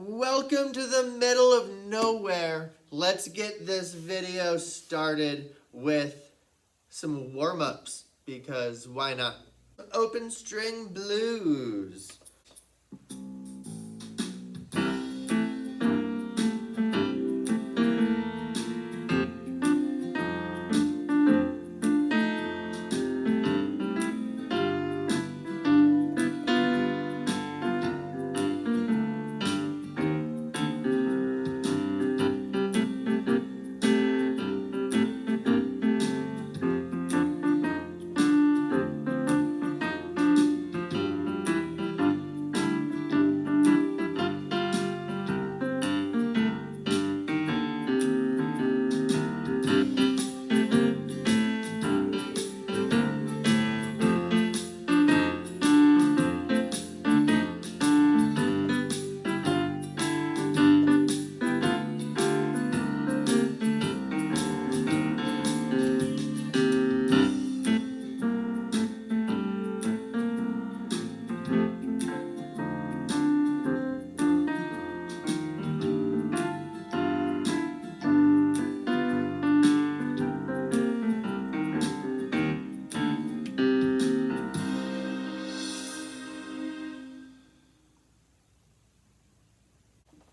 Welcome to the middle of nowhere. Let's get this video started with some warm-ups because why not? Open string blues.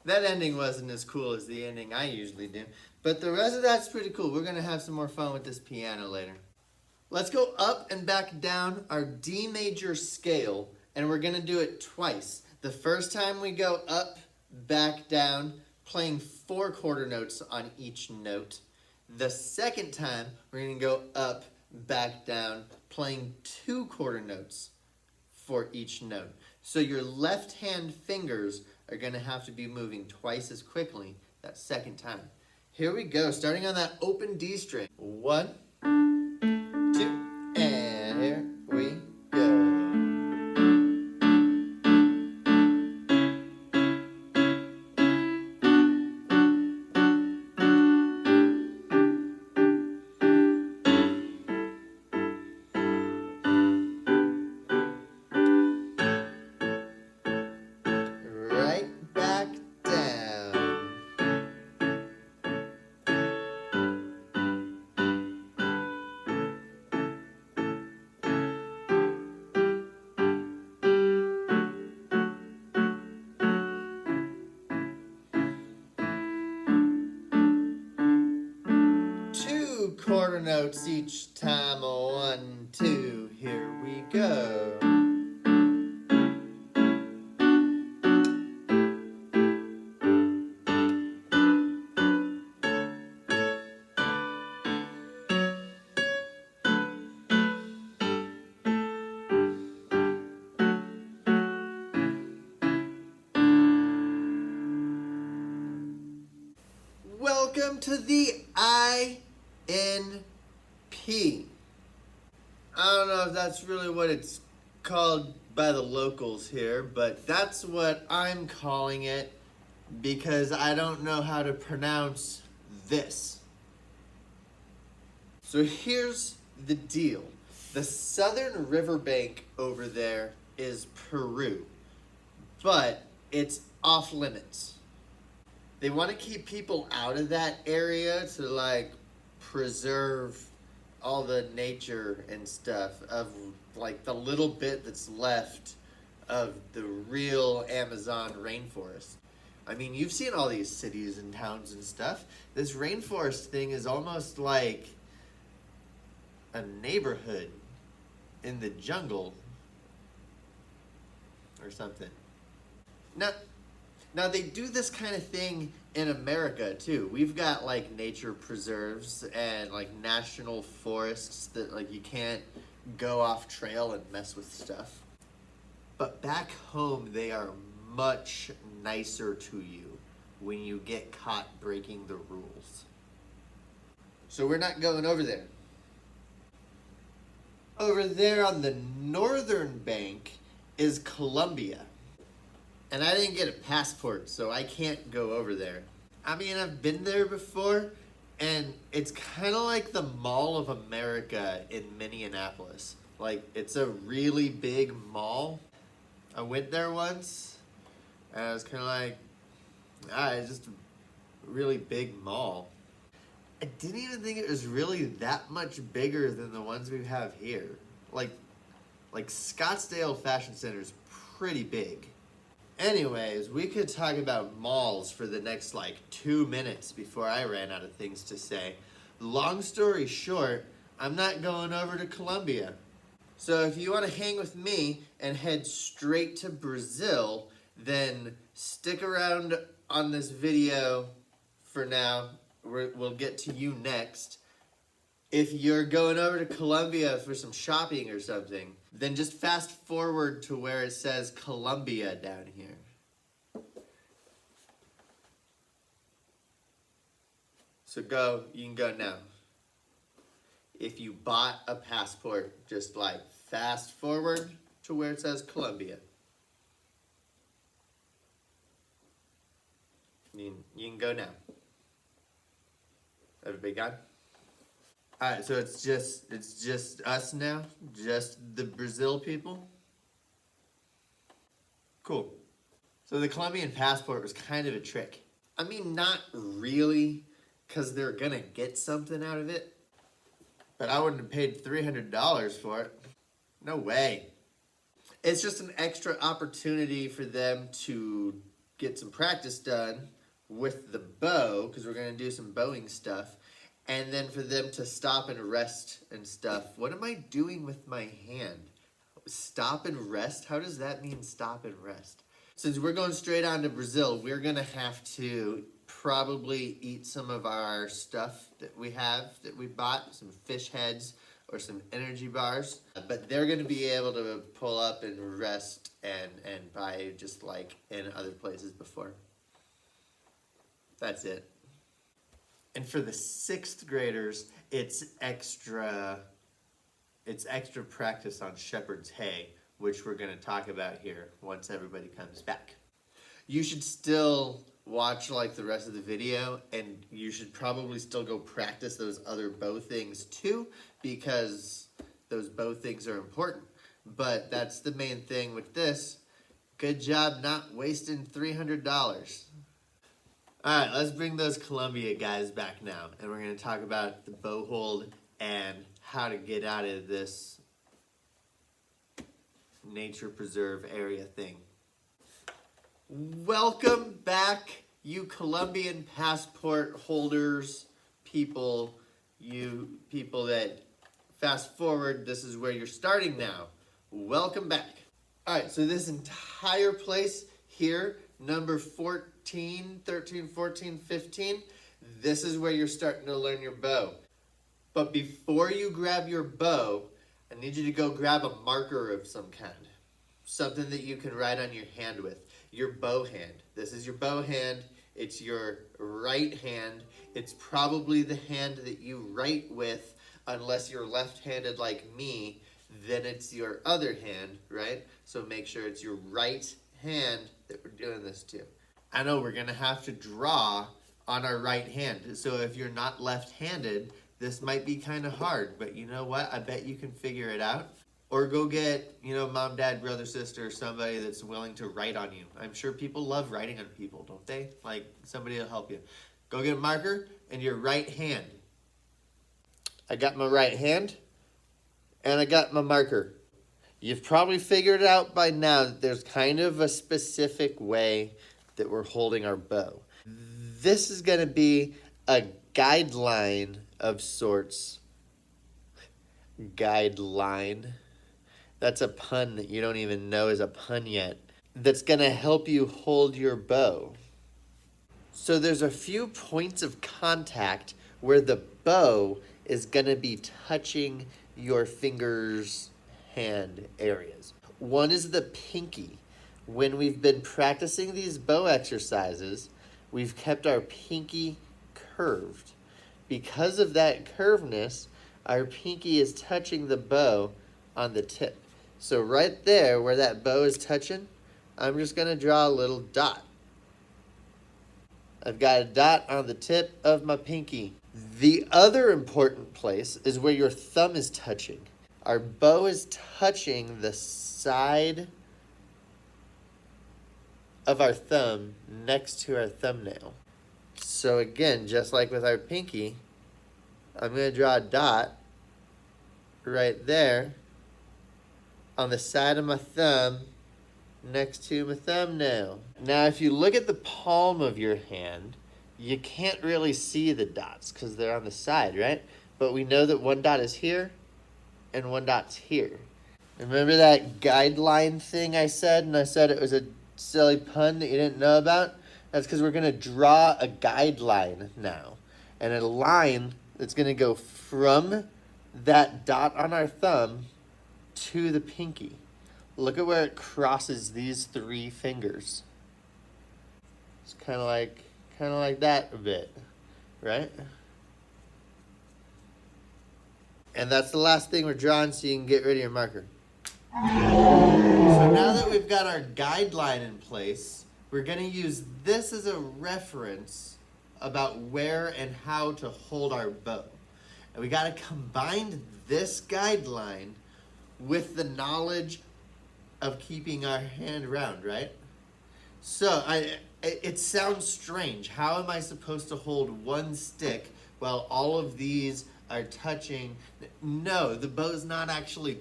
That ending wasn't as cool as the ending I usually do, but the rest of that's pretty cool. We're gonna have some more fun with this piano later. Let's go up and back down our D major scale, and we're gonna do it twice. The first time we go up, back, down, playing 4 quarter notes on each note. The second time, we're gonna go up, back, down, playing 2 quarter notes for each note. So your left hand fingers are gonna have to be moving twice as quickly that second time. Here we go, starting on that open D string. 1, 2, and here we go. Right back down. Two quarter notes each time. 1, 2, here we go. Welcome to the INP. I don't know if that's really what it's called by the locals here, but that's what I'm calling it because I don't know how to pronounce this. So here's the deal. The southern riverbank over there is Peru, but it's off limits. They want to keep people out of that area to like preserve all the nature and stuff of like the little bit that's left of the real Amazon rainforest. I mean, you've seen all these cities and towns and stuff. This rainforest thing is almost like a neighborhood in the jungle or something. Now they do this kind of thing in America too. We've got like nature preserves and like national forests that like you can't go off trail and mess with stuff. But back home they are much nicer to you when you get caught breaking the rules. So we're not going over there. Over there on the northern bank is Colombia. And I didn't get a passport, so I can't go over there. I mean, I've been there before, and it's kind of like the Mall of America in Minneapolis. Like, it's a really big mall. I went there once, and I was kind of like, It's just a really big mall. I didn't even think it was really that much bigger than the ones we have here. Like, like Scottsdale Fashion Center is pretty big. Anyways, we could talk about malls for the next like 2 minutes before I ran out of things to say. Long story short, I'm not going over to Colombia. So if you want to hang with me and head straight to Brazil, then stick around on this video for now. We'll get to you next. If you're going over to Colombia for some shopping or something, then just fast forward to where it says Colombia down here. So you can go now. If you bought a passport, just like fast forward to where it says Colombia. You can go now. Everybody got it? Alright, so it's just us now? Just the Brazil people? Cool. So the Colombian passport was kind of a trick. I mean, not really, because they're gonna get something out of it. But I wouldn't have paid $300 for it. No way. It's just an extra opportunity for them to get some practice done with the bow, because we're gonna do some bowing stuff. And then for them to stop and rest and stuff. What am I doing with my hand? Stop and rest? How does that mean stop and rest? Since we're going straight on to Brazil, we're going to have to probably eat some of our stuff that we bought, some fish heads or some energy bars. But they're going to be able to pull up and rest and buy just like in other places before. That's it. And for the 6th graders, it's extra practice on shepherd's hay, which we're going to talk about here once everybody comes back. You should still watch like the rest of the video, and you should probably still go practice those other bow things too, because those bow things are important. But that's the main thing with this. Good job not wasting $300. All right, let's bring those Colombia guys back now, and we're going to talk about the bow hold and how to get out of this nature preserve area thing. Welcome back, you Colombian passport holders, people, you people that fast forward, this is where you're starting now. Welcome back. All right, so this entire place here, number 13, 14, 15, this is where you're starting to learn your bow. But before you grab your bow, I need you to go grab a marker of some kind. Something that you can write on your hand with. Your bow hand. This is your bow hand. It's your right hand. It's probably the hand that you write with, unless you're left-handed like me, then it's your other hand, right? So make sure it's your right hand that we're doing this to. I know we're gonna have to draw on our right hand. So if you're not left-handed, this might be kind of hard, but you know what? I bet you can figure it out. Or go get, mom, dad, brother, sister, somebody that's willing to write on you. I'm sure people love writing on people, don't they? Like, somebody will help you. Go get a marker and your right hand. I got my right hand, and I got my marker. You've probably figured out by now that there's kind of a specific way that we're holding our bow. This is going to be a guideline of sorts. Guideline. That's a pun that you don't even know is a pun yet. That's going to help you hold your bow. So there's a few points of contact where the bow is going to be touching your fingers' hand areas. One is the pinky. When we've been practicing these bow exercises, we've kept our pinky curved. Because of that curvedness, our pinky is touching the bow on the tip. So right there where that bow is touching, I'm just going to draw a little dot. I've got a dot on the tip of my pinky. The other important place is where your thumb is touching. Our bow is touching the side of our thumb next to our thumbnail. So again, just like with our pinky, I'm going to draw a dot right there on the side of my thumb next to my thumbnail. Now, if you look at the palm of your hand, you can't really see the dots because they're on the side, right? But we know that one dot is here and one dot's here. Remember that guideline thing I said, and I said it was a silly pun that you didn't know about? That's because we're going to draw a guideline now. And a line that's going to go from that dot on our thumb to the pinky. Look at where it crosses these three fingers. It's kind of like that a bit, right? And that's the last thing we're drawing, so you can get rid of your marker. So now that we've got our guideline in place, we're going to use this as a reference about where and how to hold our bow. And we got to combine this guideline with the knowledge of keeping our hand round, right? So it sounds strange. How am I supposed to hold one stick while all of these are touching? No, the bow's not actually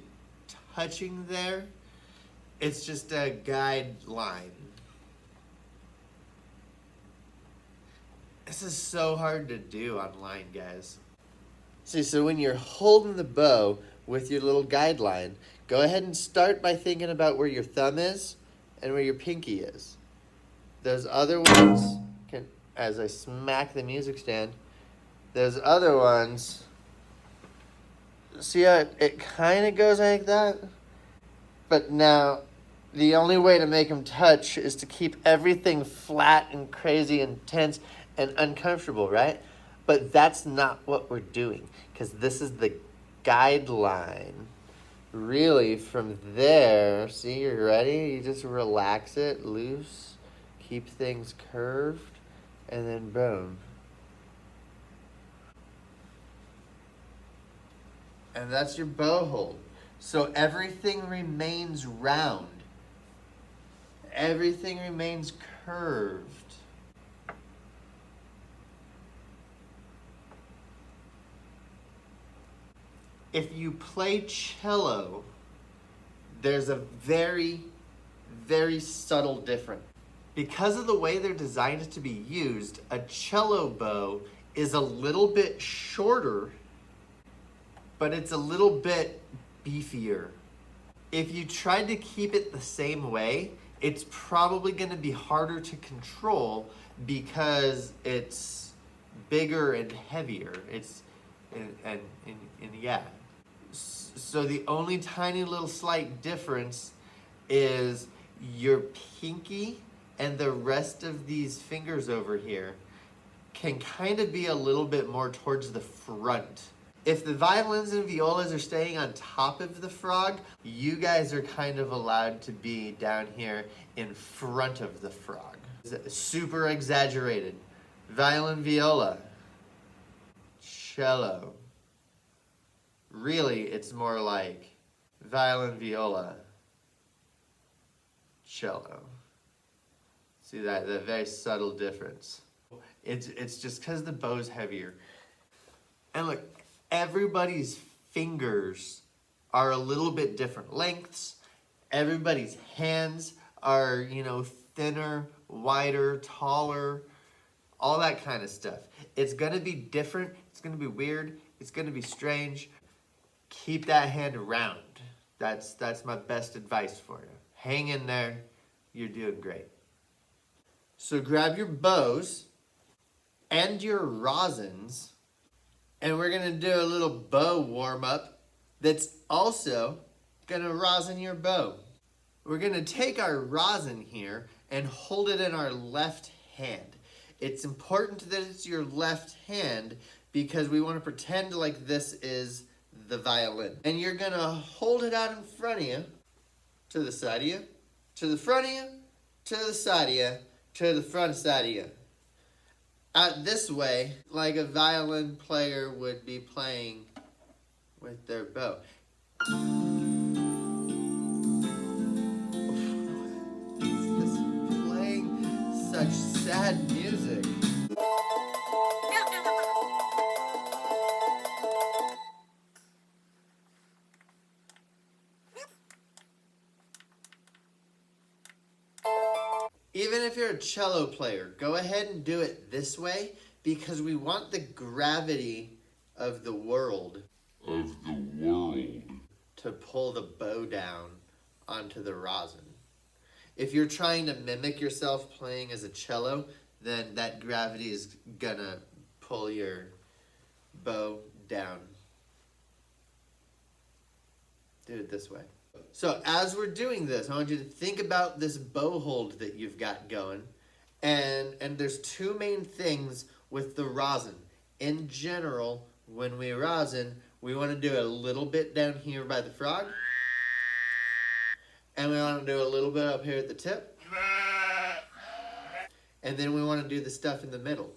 touching there. It's just a guideline. This is so hard to do online, guys. See, so when you're holding the bow with your little guideline, go ahead and start by thinking about where your thumb is and where your pinky is. Those other ones, as I smack the music stand, those other ones, see how it kind of goes like that? But now, the only way to make them touch is to keep everything flat and crazy and tense and uncomfortable, right? But that's not what we're doing, because this is the guideline. Really, from there, see, you're ready? You just relax it, loose, keep things curved, and then boom. And that's your bow hold. So everything remains round. Everything remains curved. If you play cello, there's a very, very subtle difference. Because of the way they're designed to be used, a cello bow is a little bit shorter, but it's a little bit beefier. If you tried to keep it the same way, it's probably going to be harder to control because it's bigger and heavier. Yeah. So the only tiny little slight difference is your pinky and the rest of these fingers over here can kind of be a little bit more towards the front. If the violins and violas are staying on top of the frog, you guys are kind of allowed to be down here in front of the frog. Super exaggerated. Violin, viola, cello. Really, it's more like violin, viola, cello. See that very subtle difference. It's just because the bow's heavier. And look, everybody's fingers are a little bit different lengths. Everybody's hands are, thinner, wider, taller, all that kind of stuff. It's gonna be different, it's gonna be weird, it's gonna be strange. Keep that hand round. That's my best advice for you. Hang in there, you're doing great. So grab your bows and your rosins, and we're gonna do a little bow warm up that's also gonna rosin your bow. We're gonna take our rosin here and hold it in our left hand. It's important that it's your left hand because we wanna pretend like this is the violin. And you're gonna hold it out in front of you, to the side of you, to the front of you, to the side of you, to the front side of you. Out this way, like a violin player would be playing with their bow. Just playing sad music. Even if you're a cello player, go ahead and do it this way because we want the gravity of the world to pull the bow down onto the rosin. If you're trying to mimic yourself playing as a cello, then that gravity is gonna pull your bow down. Do it this way. So as we're doing this, I want you to think about this bow hold that you've got going. And there's two main things with the rosin. In general, when we rosin, we want to do a little bit down here by the frog. And we want to do a little bit up here at the tip. And then we want to do the stuff in the middle.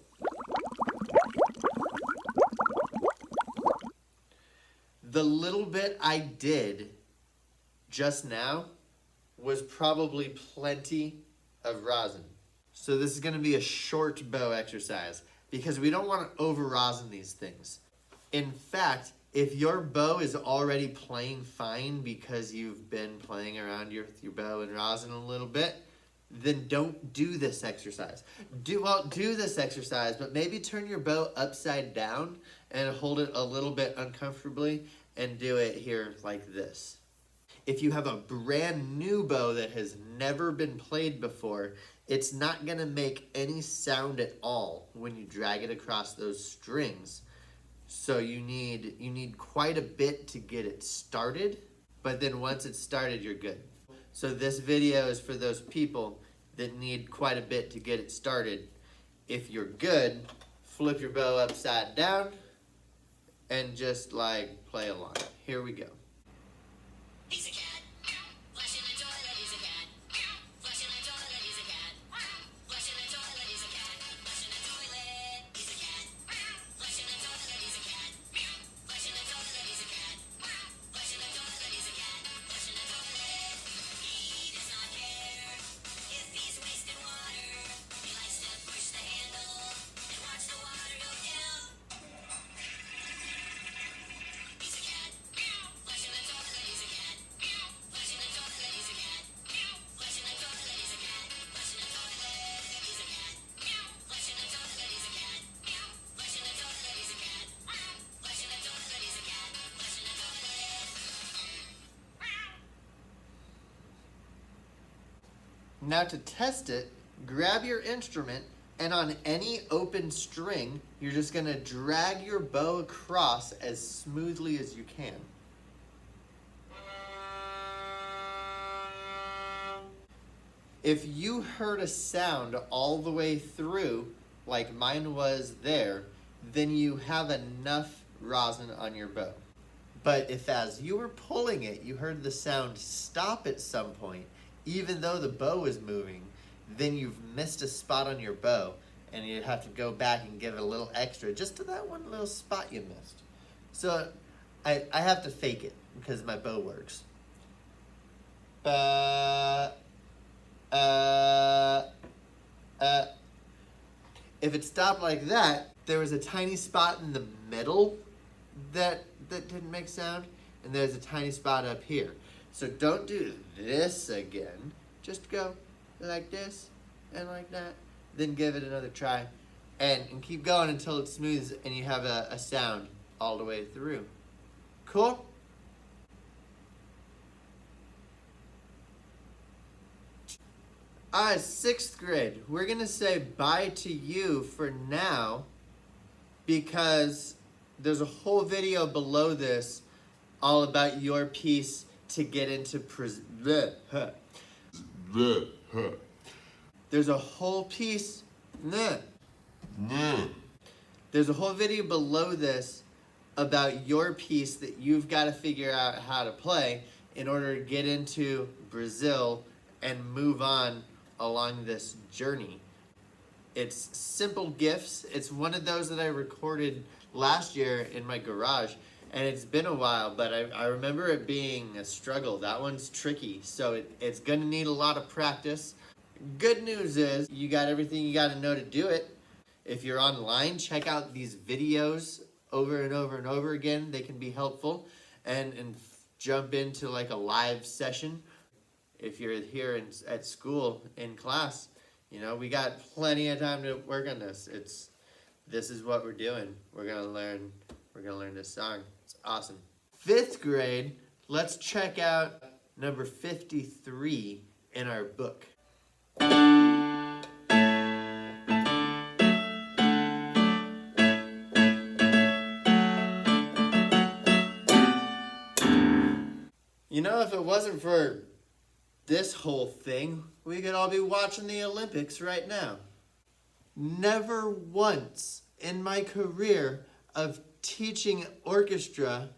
The little bit I did just now was probably plenty of rosin. So this is going to be a short bow exercise because we don't want to over rosin these things. In fact, if your bow is already playing fine because you've been playing around with your bow and rosin a little bit, then don't do this exercise. Do this exercise, but maybe turn your bow upside down and hold it a little bit uncomfortably and do it here like this. If you have a brand new bow that has never been played before, it's not gonna make any sound at all when you drag it across those strings. So you need quite a bit to get it started, but then once it's started, you're good. So this video is for those people that need quite a bit to get it started. If you're good, flip your bow upside down and just like play along. Here we go. He's a cat. Flushing the toilet, he's a cat. Flushing the toilet, he's a cat. Flushing the toilet, he's a cat. Flushing the toilet, he's a cat. Flushing the toilet, he's a cat. Flushing the toilet, he's a cat. Flushing the toilet, he's a cat. Flushing the toilet. He does not care if he's wasting water. He likes to push the handle and watch the water go down. He's a cat. Flushing the toilet, he's a cat. Flushing the toilet, he's a cat. Flushing the toilet, he's a cat. Flushing the toilet, he's a cat. Flushing the toilet, he's a cat. Flushing the toilet, he's a cat. Flushing the toilet, he's a cat. Flushing the toilet. Now to test it, grab your instrument and on any open string, you're just gonna drag your bow across as smoothly as you can. If you heard a sound all the way through, like mine was there, then you have enough rosin on your bow. But if as you were pulling it, you heard the sound stop at some point, even though the bow is moving, then you've missed a spot on your bow and you have to go back and give it a little extra just to that one little spot you missed. So I have to fake it because my bow works. If it stopped like that, there was a tiny spot in the middle that didn't make sound, and there's a tiny spot up here. So don't do this again. Just go like this and like that. Then give it another try. And keep going until it smooths and you have a sound all the way through. Cool? Alright, 6th grade. We're going to say bye to you for now because there's a whole video below this all about your piece to get into There's a whole piece. There's a whole video below this about your piece that you've got to figure out how to play in order to get into Brazil and move on along this journey. It's simple gifts. It's one of those that I recorded last year in my garage, and it's been a while, but I remember it being a struggle. That one's tricky, so it's gonna need a lot of practice. Good news is you got everything you got to know to do it. If you're online, check out these videos over and over and over again. They can be helpful. And jump into like a live session. If you're here at school in class, you know, we got plenty of time to work on this. This is what we're doing. We're gonna learn this song. It's awesome. 5th grade, let's check out number 53 in our book. You know, if it wasn't for this whole thing, we could all be watching the Olympics right now. Never once in my career of teaching orchestra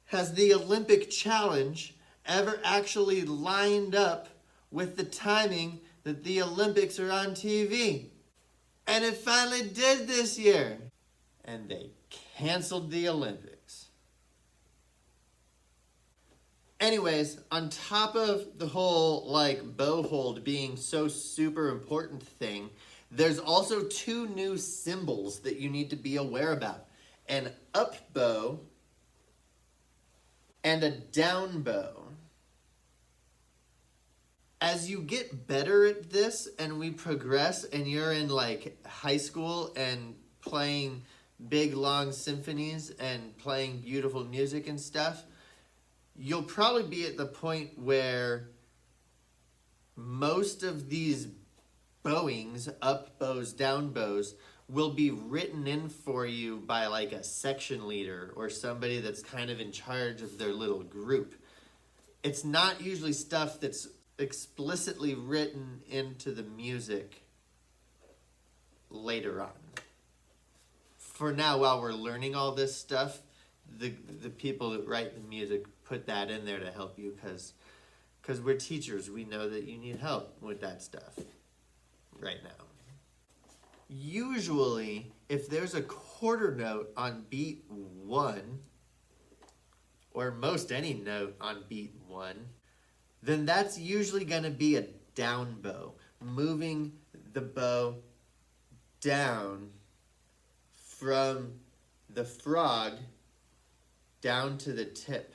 has the Olympic challenge ever actually lined up with the timing that the Olympics are on TV. And it finally did this year. And they canceled the Olympics. Anyways, on top of the whole like bow hold being so super important thing, there's also 2 new symbols that you need to be aware about. An up bow and a down bow. As you get better at this and we progress and you're in like high school and playing big long symphonies and playing beautiful music and stuff, you'll probably be at the point where most of these bowings, up bows, down bows, will be written in for you by like a section leader or somebody that's kind of in charge of their little group. It's not usually stuff that's explicitly written into the music later on. For now, while we're learning all this stuff, the people that write the music put that in there to help you because we're teachers. We know that you need help with that stuff right now. Usually, if there's a quarter note on beat 1, or most any note on beat 1, then that's usually going to be a down bow, moving the bow down from the frog down to the tip.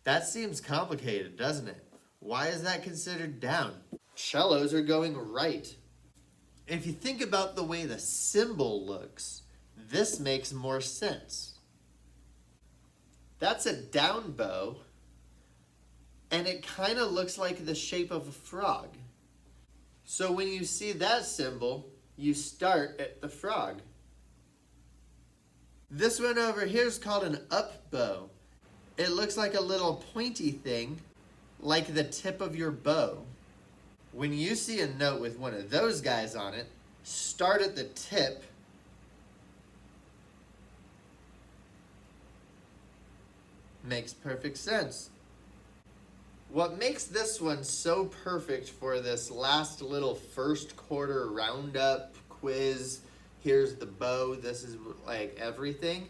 That seems complicated, doesn't it? Why is that considered down? Cellos are going right. If you think about the way the cymbal looks, this makes more sense. That's a down bow, and it kind of looks like the shape of a frog. So when you see that symbol, you start at the frog. This one over here is called an up bow. It looks like a little pointy thing, like the tip of your bow. When you see a note with one of those guys on it, start at the tip. Makes perfect sense. What makes this one so perfect for this last little first quarter roundup quiz, here's the bow, this is like everything,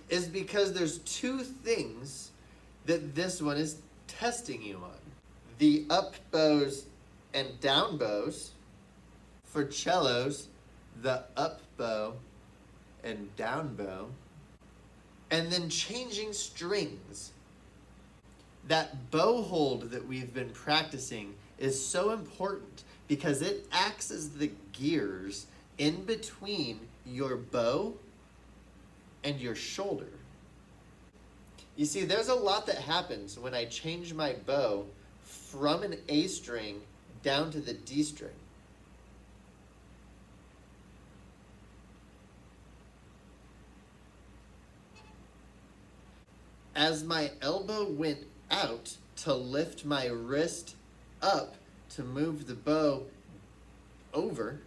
is because there's 2 things that this one is testing you on. The up bows and down bows. For cellos, the up bow and down bow. And then changing strings. That bow hold that we've been practicing is so important because it acts as the gears in between your bow and your shoulder. You see, there's a lot that happens when I change my bow from an A string down to the D string. As my elbow went out to lift my wrist up to move the bow over,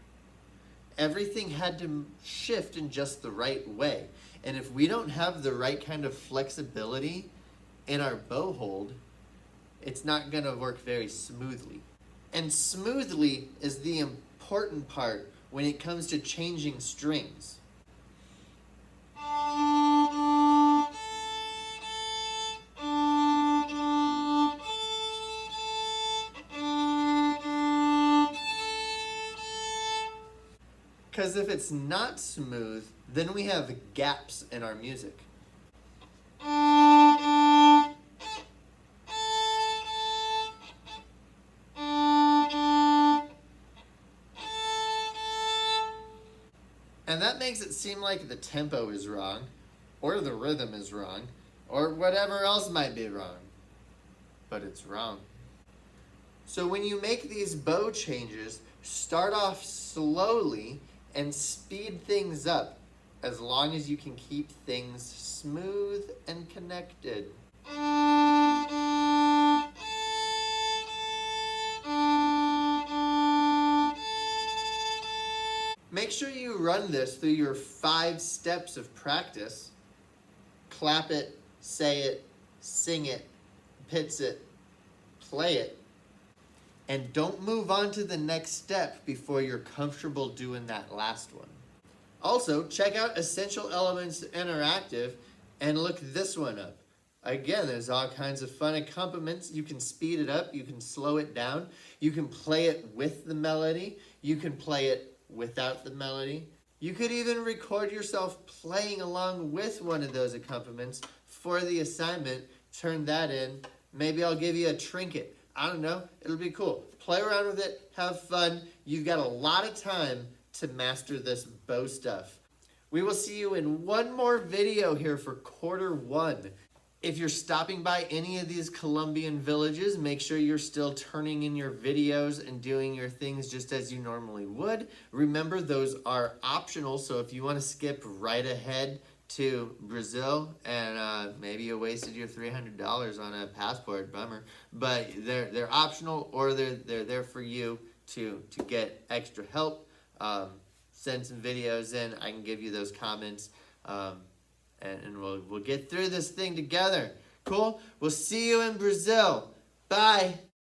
everything had to shift in just the right way. And if we don't have the right kind of flexibility in our bow hold, it's not going to work very smoothly. And smoothly is the important part when it comes to changing strings. Because if it's not smooth, then we have gaps in our music. And that makes it seem like the tempo is wrong, or the rhythm is wrong, or whatever else might be wrong. But it's wrong. So when you make these bow changes, start off slowly and speed things up, as long as you can keep things smooth and connected. Make sure you run this through your 5 steps of practice. Clap it, say it, sing it, pitch it, play it. And don't move on to the next step before you're comfortable doing that last one. Also, check out Essential Elements Interactive and look this one up. Again, there's all kinds of fun accompaniments. You can speed it up, you can slow it down, you can play it with the melody, you can play it without the melody. You could even record yourself playing along with one of those accompaniments for the assignment. Turn that in. Maybe I'll give you a trinket. I don't know. It'll be cool. Play around with it. Have fun. You've got a lot of time to master this bow stuff. We will see you in one more video here for Q1. If you're stopping by any of these Colombian villages, make sure you're still turning in your videos and doing your things just as you normally would. Remember, those are optional, so if you want to skip right ahead to Brazil and maybe you wasted your $300 on a passport, bummer, but they're optional, or they're there for you to get extra help. Send some videos in. I can give you those comments. And we'll get through this thing together. Cool? We'll see you in Brazil. Bye.